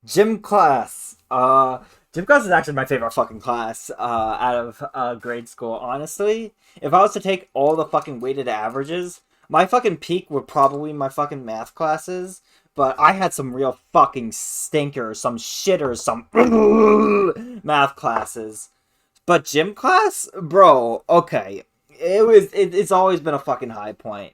Gym class. Gym class is actually my favorite fucking class out of grade school. Honestly, if I was to take all the fucking weighted averages, my fucking peak would probably my fucking math classes. But I had some real fucking stinkers, some shitters, some math classes. But gym class, bro. Okay, it's always been a fucking high point.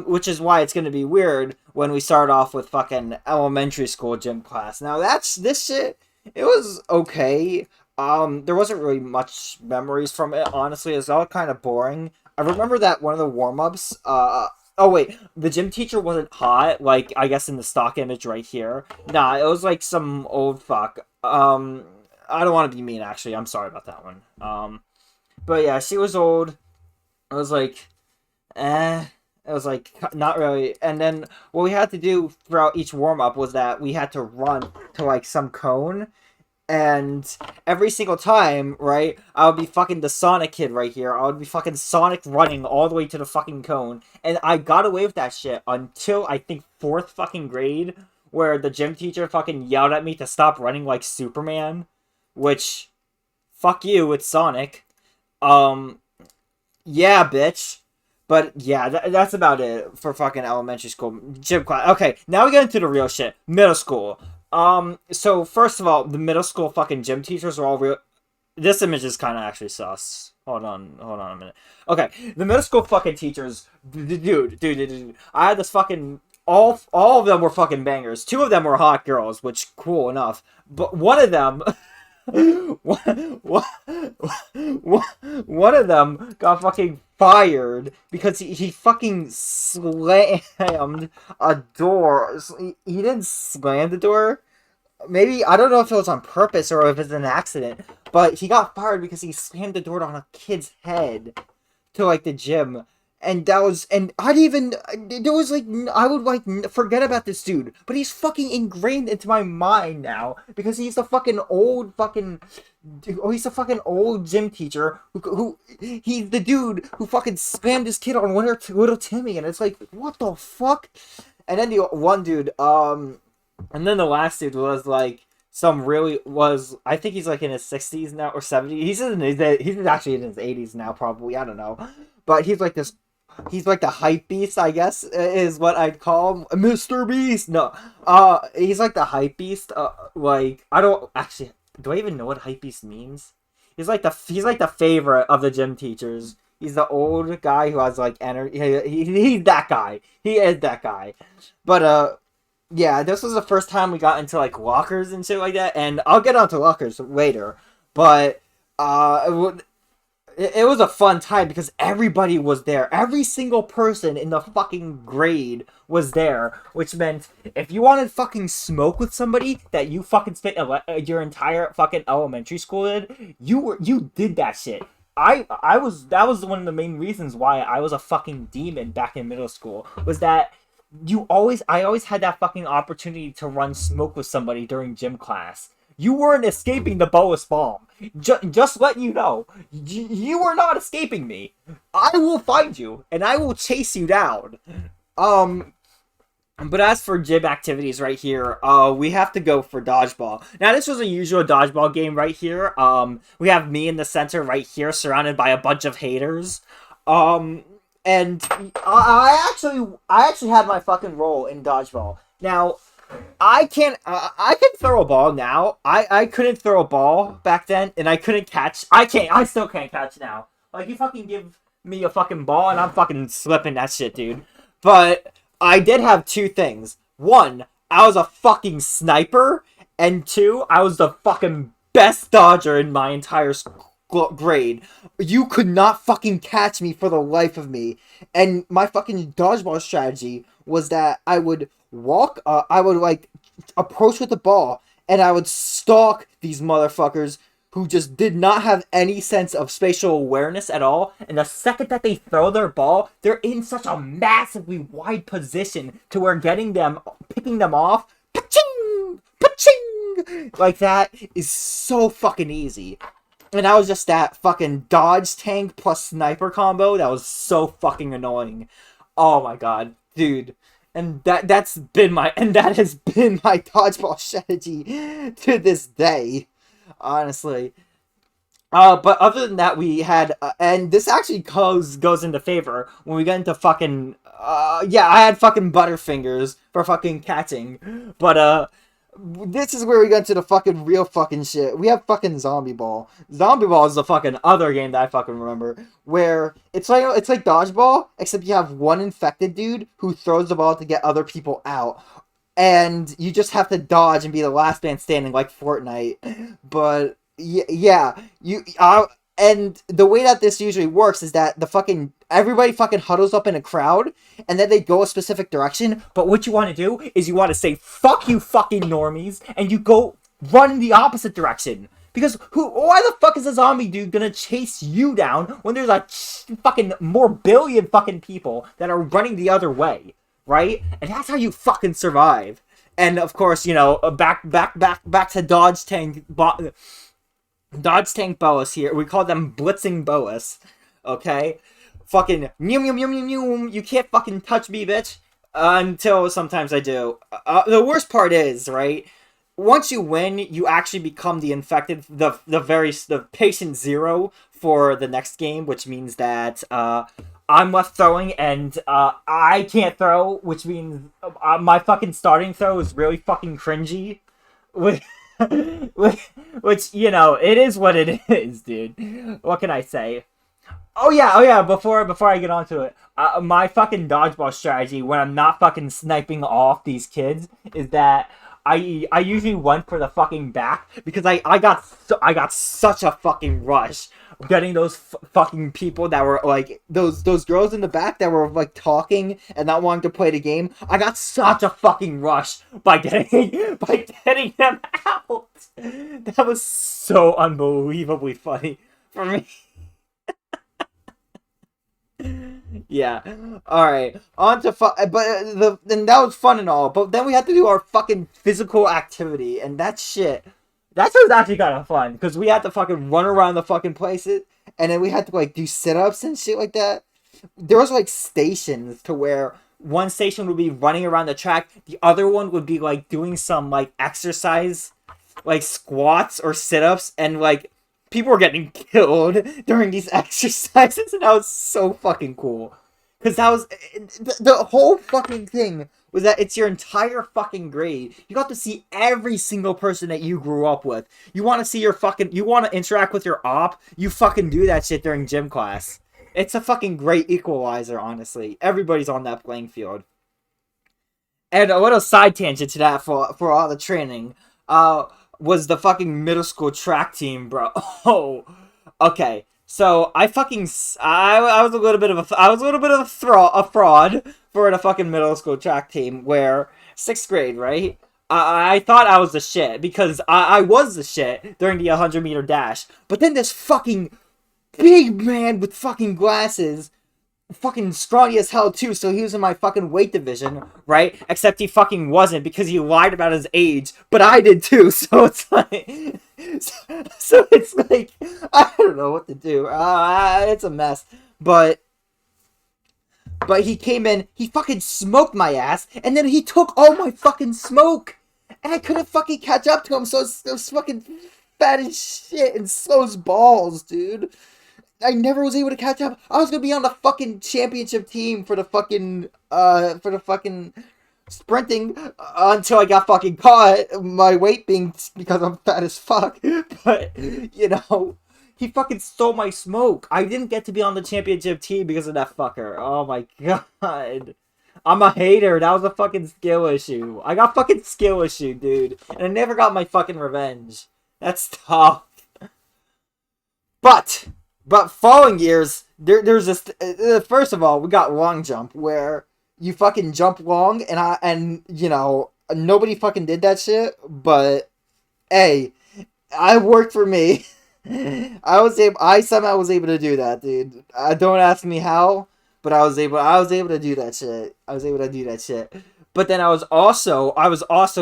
Which is why it's gonna be weird when we start off with fucking elementary school gym class. Now that's this shit. It was okay. There wasn't really much memories from it. Honestly, it was all kind of boring. I remember that one of the warm ups. Oh wait, the gym teacher wasn't hot. Like I guess in the stock image right here. Nah, it was like some old fuck. I don't want to be mean. Actually, I'm sorry about that one. But yeah, she was old. I was like, eh. It was like not really. And then what we had to do throughout each warm up was that we had to run to like some cone. And every single time, right, I would be fucking the Sonic kid right here. I would be fucking Sonic running all the way to the fucking cone. And I got away with that shit until I think fourth fucking grade, where the gym teacher fucking yelled at me to stop running like Superman. Which, fuck you, it's Sonic. Um, yeah, bitch. But yeah, that's about it for fucking elementary school gym class. Okay, now we get into the real shit. Middle school. So first of all, the middle school fucking gym teachers are all real. This image is kind of actually sus. Hold on a minute. Okay, the middle school fucking teachers, dude. I had this fucking all of them were fucking bangers. Two of them were hot girls, which cool enough. But one of them one, one of them got fucking fired because he fucking slammed a door. He didn't slam the door. Maybe, I don't know if it was on purpose or if it's an accident, but he got fired because he slammed the door on a kid's head to like the gym. And that was, and I'd even, there was like, I would like forget about this dude, but he's fucking ingrained into my mind now because he's the fucking old fucking, oh, he's the fucking old gym teacher who he's the dude who fucking spammed his kid on little Timmy, and it's like, what the fuck? And then the one dude, and then the last dude was like, some really was, I think he's like in his 60s now or 70s. He's actually in his 80s now, probably. I don't know. But he's like this, he's like the hype beast, I guess, is what I'd call him. Mr. Beast. No, he's like the hype beast. Like I don't actually. Do I even know what hype beast means? He's like the favorite of the gym teachers. He's the old guy who has like energy. He's that guy. He is that guy. But yeah, this was the first time we got into like lockers and shit like that, and I'll get onto lockers later. But it was a fun time because everybody was there. Every single person in the fucking grade was there, which meant if you wanted to fucking smoke with somebody that you fucking spent your entire fucking elementary school in, you did that shit. I was that was one of the main reasons why I was a fucking demon back in middle school was that I always had that fucking opportunity to run smoke with somebody during gym class. You weren't escaping the Bowas bomb. Just let you know, you were not escaping me. I will find you and I will chase you down. Um, but as for gym activities right here, we have to go for dodgeball. Now this was a usual dodgeball game right here. We have me in the center right here, surrounded by a bunch of haters. Um, and I actually had my fucking role in dodgeball. Now, I can throw a ball now. I couldn't throw a ball back then, and I couldn't catch. I still can't catch now. Like, you fucking give me a fucking ball, and I'm fucking slipping that shit, dude. But I did have two things. One, I was a fucking sniper, and two, I was the fucking best dodger in my entire grade. You could not fucking catch me for the life of me. And my fucking dodgeball strategy was that I would I would like approach with the ball, and I would stalk these motherfuckers who just did not have any sense of spatial awareness at all. And the second that they throw their ball, they're in such a massively wide position to where picking them off, pa-ching, pa-ching, like that is so fucking easy. And that was just that fucking dodge tank plus sniper combo that was so fucking annoying. Oh my god, dude. And that has been my dodgeball strategy to this day, honestly. But other than that, we had, and this actually goes into favor when we get into fucking, yeah, I had fucking Butterfingers for fucking catching, but this is where we get to the fucking real fucking shit. We have fucking Zombie Ball. Zombie Ball is the fucking other game that I fucking remember, where it's like dodgeball, except you have one infected dude who throws the ball to get other people out, and you just have to dodge and be the last man standing like Fortnite. But yeah, and the way that this usually works is that the fucking everybody fucking huddles up in a crowd, and then they go a specific direction. But what you want to do is you want to say "fuck you, fucking normies," and you go run in the opposite direction. Because why the fuck is a zombie dude gonna chase you down when there's like fucking more billion fucking people that are running the other way, right? And that's how you fucking survive. And of course, back to Dodge Tank Bowas here. We call them Blitzing Bowas. Okay? Fucking mew mew mew mew mew. You can't fucking touch me, bitch. Until sometimes I do. The worst part is, right? Once you win, you actually become the infected, the patient zero for the next game, which means that I'm left throwing and I can't throw, which means my fucking starting throw is really fucking cringy. Which, it is what it is, dude. What can I say? Oh yeah. Before I get onto it, my fucking dodgeball strategy when I'm not fucking sniping off these kids is that I usually went for the fucking back because I got such a fucking rush getting those fucking people that were like those girls in the back that were like talking and not wanting to play the game. I got such a fucking rush by getting them out. That was so unbelievably funny for me. Yeah. All right. On to then that was fun and all, but then we had to do our fucking physical activity, and that shit. That was actually kind of fun because we had to fucking run around the fucking places, and then we had to like do sit-ups and shit like that. There was like stations to where one station would be running around the track, the other one would be like doing some like exercise, like squats or sit-ups, and like people were getting killed during these exercises, and that was so fucking cool. Because that was the whole fucking thing was that it's your entire fucking grade. You got to see every single person that you grew up with. You want to see you want to interact with your op, you fucking do that shit during gym class. It's a fucking great equalizer, honestly. Everybody's on that playing field. And a little side tangent to that for all the training. Was the fucking middle school track team, bro. Oh, okay. So I was a little bit of a fraud for the fucking middle school track team where 6th grade, right? I thought I was the shit because I was the shit during the 100-meter dash. But then this fucking big man with fucking glasses, fucking scrawny as hell too, so he was in my fucking weight division, right? Except he fucking wasn't because he lied about his age, but I did too, so it's like so it's like I don't know what to do. It's a mess. But he came in, he fucking smoked my ass, and then he took all my fucking smoke, and I couldn't fucking catch up to him, so it was fucking fat as shit and slow as balls, dude. I never was able to catch up. I was gonna be on the fucking championship team for the fucking sprinting until I got fucking caught. My weight being because I'm fat as fuck. But he fucking stole my smoke. I didn't get to be on the championship team because of that fucker. Oh my god. I'm a hater. That was a fucking skill issue. I got fucking skill issue, dude. And I never got my fucking revenge. That's tough. But following years, there's this. First of all, we got long jump where you fucking jump long, and nobody fucking did that shit. But hey, I worked for me. I somehow was able to do that, dude. Don't ask me how, but I was able to do that shit. But then I was also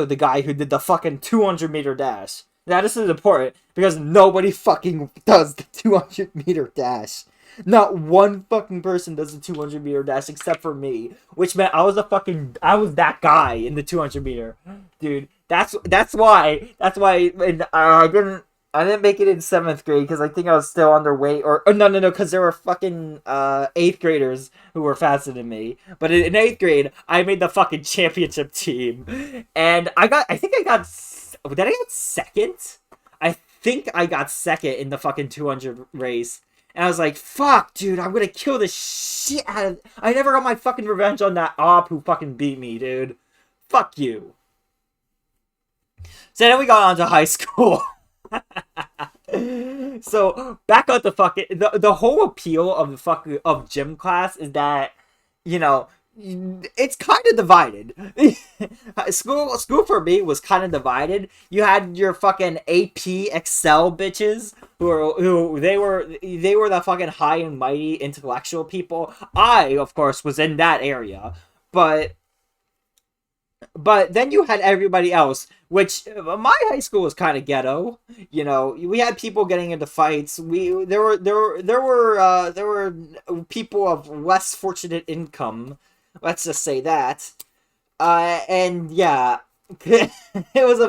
the guy who did the fucking 200-meter dash. Now, this is important because nobody fucking does the 200-meter dash. Not one fucking person does the 200-meter dash except for me, which meant I was that guy in the 200-meter, dude. That's why and, I didn't make it in seventh grade because I think I was still underweight or no because there were fucking eighth graders who were faster than me. But in eighth grade, I made the fucking championship team, and I think I got did I get second? I think I got second in the fucking 200 race. And I was like, fuck, dude, I'm gonna kill the shit out of... I never got my fucking revenge on that op who fucking beat me, dude. Fuck you. So then we got on to high school. So, back at the fucking... The whole appeal of the fucking... Of gym class is that, you know... It's kind of divided. School for me was kind of divided. You had your fucking AP Excel bitches who they were the fucking high and mighty intellectual people. I, of course, was in that area, but then you had everybody else, which my high school was kind of ghetto. You know, we had people getting into fights. There were people of less fortunate income. Let's just say that. And yeah, it was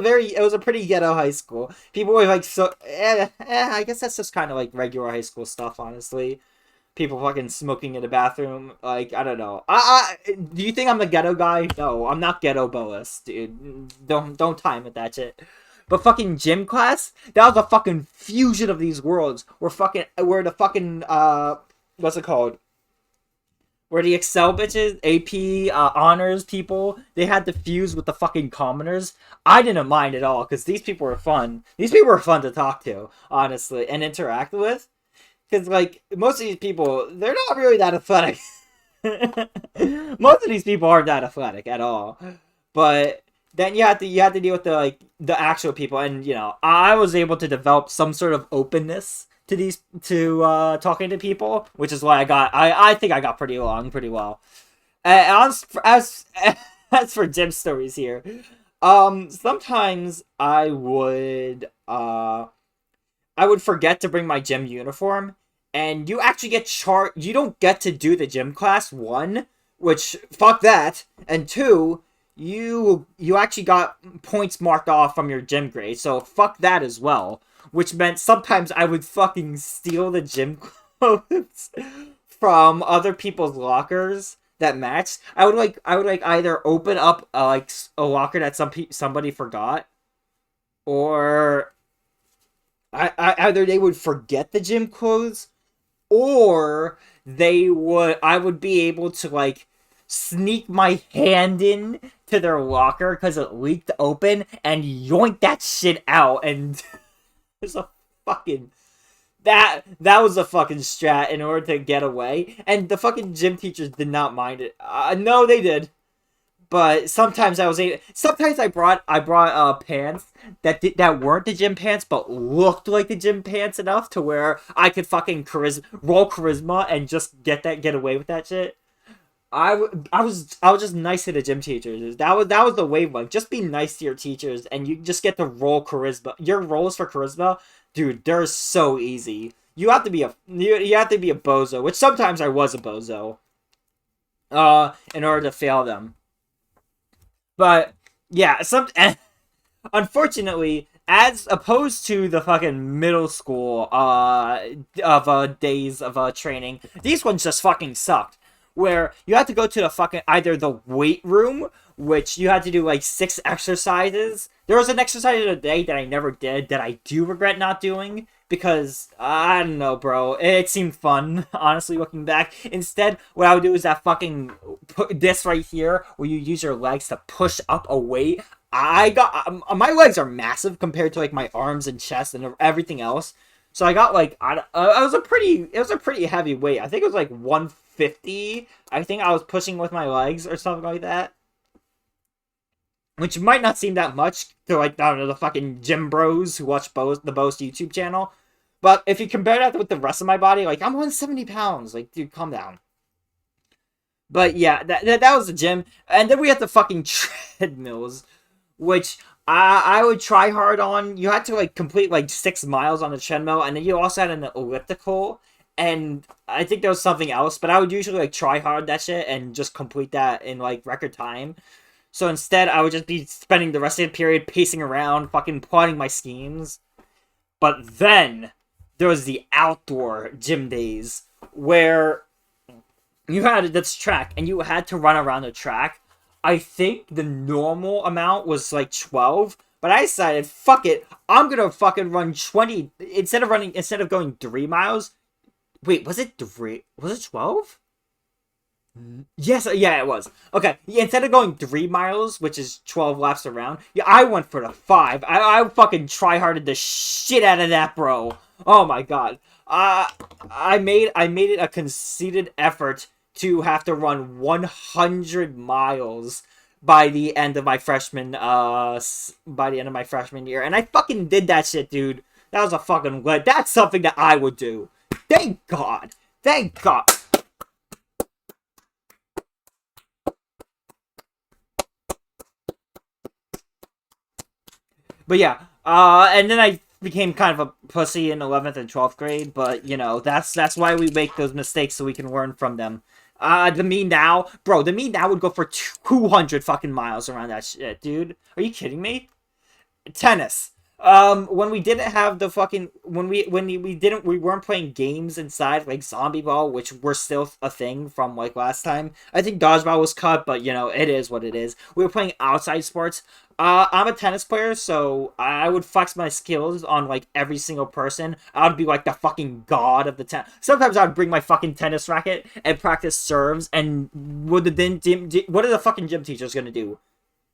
a pretty ghetto high school. People were like, I guess that's just kind of like regular high school stuff, honestly. People fucking smoking in the bathroom. Like, I don't know. Do you think I'm the ghetto guy? No, I'm not ghetto Bowas, dude. Don't time with that shit. But fucking gym class, that was a fucking fusion of these worlds. Where the fucking, what's it called? Where the Excel bitches, AP, honors people, they had to fuse with the fucking commoners. I didn't mind at all, because these people were fun. These people were fun to talk to, honestly, and interact with. Because, like, most of these people, they're not really that athletic. Most of these people aren't that athletic at all. But then you have to deal with the actual people, and, you know, I was able to develop some sort of openness to talking to people, which is why I think I got pretty well. As for gym stories here, sometimes I would forget to bring my gym uniform, and you actually get charged. You don't get to do the gym class, one, which fuck that, and two, you actually got points marked off from your gym grade, so fuck that as well. Which meant sometimes I would fucking steal the gym clothes from other people's lockers that matched. I would either open up a locker that somebody forgot, or either they would forget the gym clothes, or I would be able to like sneak my hand in to their locker because it leaked open and yoink that shit out and. There's a fucking that was a fucking strat in order to get away, and the fucking gym teachers did not mind it. No, they did, but sometimes I brought pants that weren't the gym pants, but looked like the gym pants enough to where I could fucking roll charisma and just get away with that shit. I was just nice to the gym teachers. That was the wavelength. Just be nice to your teachers, and you just get to roll charisma. Your rolls for charisma, dude, they're so easy. You have to be a bozo, which sometimes I was a bozo. In order to fail them. But yeah, unfortunately, as opposed to the fucking middle school days of training, these ones just fucking sucked. Where you had to go to the fucking either the weight room, which you had to do like 6 exercises. There was an exercise of the day that I never did that I do regret not doing because I don't know, bro. It seemed fun, honestly, looking back. Instead, what I would do is that fucking this right here, where you use your legs to push up a weight. My legs are massive compared to like my arms and chest and everything else. So I got like it was a pretty heavy weight. I think it was like 150. I think I was pushing with my legs or something like that. Which might not seem that much to like, I don't know, the fucking gym bros who watch the Bowas YouTube channel. But if you compare that with the rest of my body, like I'm 170 pounds. Like, dude, calm down. But yeah, that was the gym. And then we had the fucking treadmills, which I would try hard on. You had to like complete like 6 miles on the treadmill, and then you also had an elliptical. and I think there was something else, but I would usually like try hard that shit and just complete that in like record time. So instead, I would just be spending the rest of the period pacing around, fucking plotting my schemes. But then there was the outdoor gym days where you had this track and you had to run around the track. I think the normal amount was like 12, but I decided, fuck it, I'm gonna fucking run 20 instead of going 3 miles. Wait, was it 3? Was it 12? Yes, yeah, it was. Okay, yeah, instead of going 3 miles, which is 12 laps around, yeah, I went for the 5. I fucking try-harded the shit out of that, bro. Oh my god. I made it a conceited effort to have to run 100 miles by the end of my freshman year, and I fucking did that shit, dude. That was a fucking that's something that I would do. Thank God. Thank God. But yeah, and then I became kind of a pussy in 11th and 12th grade, but you know, that's why we make those mistakes so we can learn from them. The me now would go for 200 fucking miles around that shit, dude. Are you kidding me? Tennis. When we didn't have the fucking we weren't playing games inside like zombie ball, which were still a thing from like last time. I think dodgeball was cut, but you know it is what it is. We were playing outside sports. I'm a tennis player, so I would flex my skills on like every single person. I would be like the fucking god of the tennis. Sometimes I would bring my fucking tennis racket and practice serves. And what are the fucking gym teachers gonna do?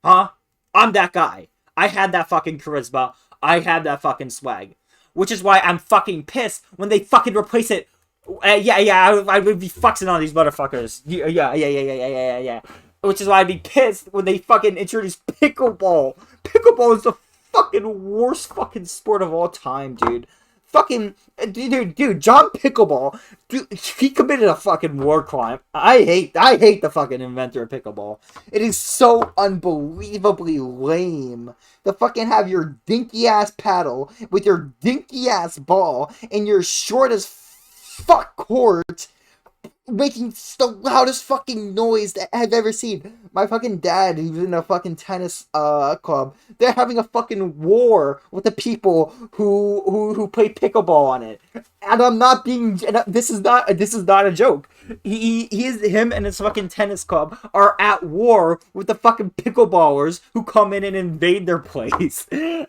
Huh? I'm that guy. I had that fucking charisma. I had that fucking swag. Which is why I'm fucking pissed when they fucking replace it. I would be fucking on these motherfuckers. Yeah. Which is why I'd be pissed when they fucking introduce pickleball. Pickleball is the fucking worst fucking sport of all time, dude. Fucking dude, John Pickleball, dude, he committed a fucking war crime. I hate the fucking inventor of pickleball. It is so unbelievably lame. To fucking have your dinky ass paddle with your dinky ass ball in your short as fuck court, making the loudest fucking noise that I've ever seen. My fucking dad, who's in a fucking tennis club, they're having a fucking war with the people who play pickleball on it. And I'm not being. This is not a joke. Him and his fucking tennis club are at war with the fucking pickleballers who come in and invade their place. And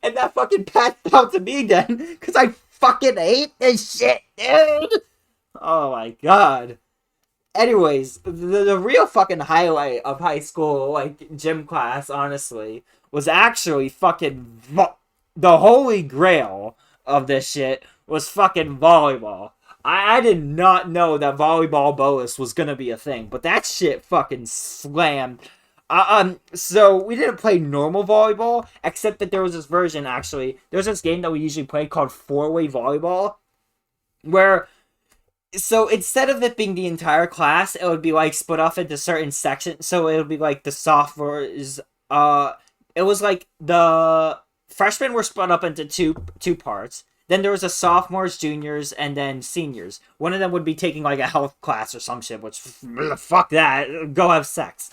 that fucking passed down to me then, because I fucking hate this shit, dude. Oh my god. Anyways, the real fucking highlight of high school, like, gym class, honestly, was actually fucking the holy grail of this shit was fucking volleyball. I did not know that volleyball Bowas was gonna be a thing, but that shit fucking slammed. So we didn't play normal volleyball, except that there was this version, actually. There was this game that we usually played called 4-way volleyball, where so instead of it being the entire class, it would be like split off into certain sections. So it would be like the sophomores. It was like the freshmen were split up into two parts. Then there was a sophomores, juniors, and then seniors. One of them would be taking like a health class or some shit. Which fuck that. Go have sex.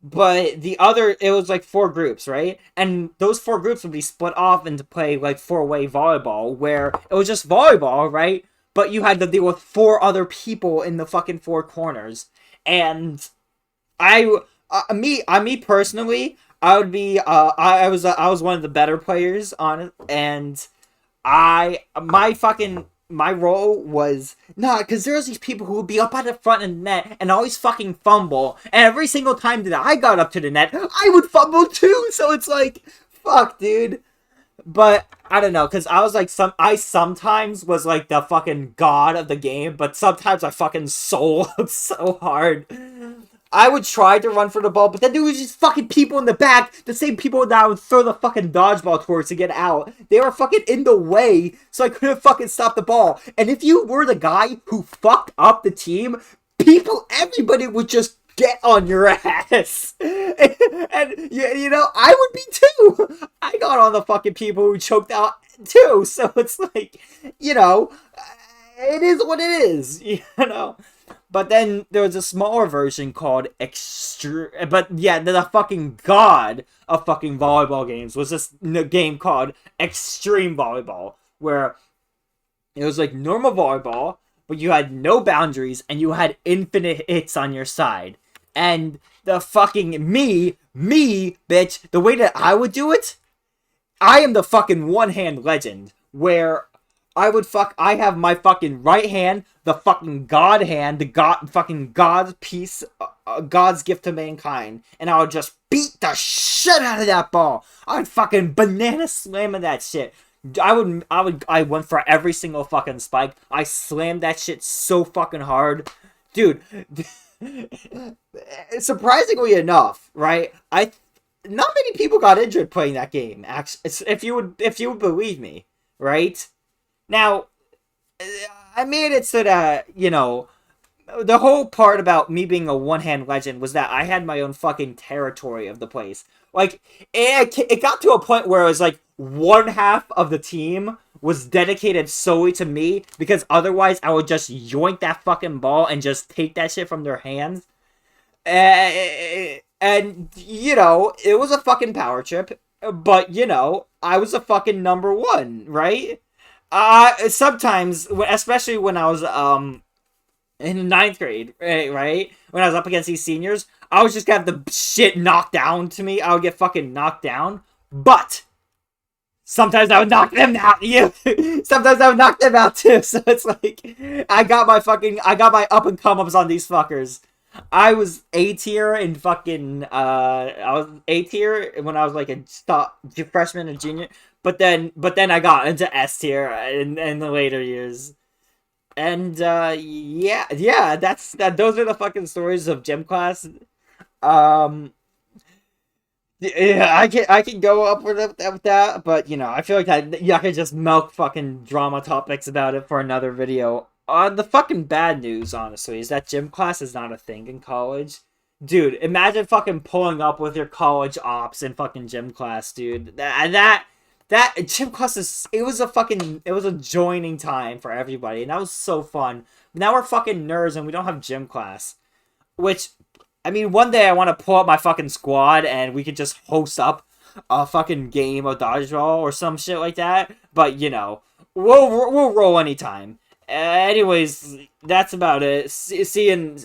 But the other, it was like 4 groups, right? And those 4 groups would be split off into play like 4-way volleyball, where it was just volleyball, right? But you had to deal with 4 other people in the fucking 4 corners. And me personally, I would be, I was one of the better players on it, and my role was because there was these people who would be up at the front of the net and always fucking fumble, and every single time that I got up to the net, I would fumble too. So it's like, fuck, dude. But I don't know, because I was like I sometimes was like the fucking god of the game, but sometimes I fucking sold so hard. I would try to run for the ball, but then there was just fucking people in the back, the same people that I would throw the fucking dodgeball towards to get out. They were fucking in the way, so I couldn't fucking stop the ball. And if you were the guy who fucked up the team, everybody would just get on your ass. And you know, I would be too. I got on the fucking people who choked out too. So it's like, you know, it is what it is, you know. But then there was a smaller version called Extreme. But yeah, the fucking god of fucking volleyball games was this game called Extreme Volleyball, where it was like normal volleyball, but you had no boundaries and you had infinite hits on your side. And the fucking bitch, the way that I would do it, I am the fucking one hand legend where I have my fucking right hand, the fucking god hand, the god fucking God's piece, God's gift to mankind, and I would just beat the shit out of that ball. I'd fucking banana slamming that shit. I went for every single fucking spike. I slammed that shit so fucking hard. Dude, surprisingly enough, right? Not many people got injured playing that game. Actually, if you would believe me, right? Now, I made it so that, you know, the whole part about me being a one-hand legend was that I had my own fucking territory of the place. Like, it got to a point where it was like one half of the team was dedicated solely to me, because otherwise I would just yoink that fucking ball and just take that shit from their hands. And you know, it was a fucking power trip, but, you know, I was a fucking number one, right? Sometimes, especially when I was, in ninth grade, right? When I was up against these seniors, I was just gonna have the shit knocked down to me. I would get fucking knocked down, but sometimes I would knock them out. Yeah, sometimes I would knock them out too. So it's like, I got my up and come ups on these fuckers. I was A tier in fucking, I was A tier when I was like a freshman and junior. But then I got into S tier in the later years. And yeah, those are the fucking stories of gym class. Um, yeah, I can go up with that, but, you know, I feel like I could just milk fucking drama topics about it for another video. The fucking bad news, honestly, is that gym class is not a thing in college. Dude, imagine fucking pulling up with your college ops in fucking gym class, dude. That gym class it was a joining time for everybody, and that was so fun. Now we're fucking nerds and we don't have gym class. Which, I mean, one day I want to pull up my fucking squad and we could just host up a fucking game of dodgeball or some shit like that. But, you know, we'll roll anytime. Anyways, that's about it. See you in...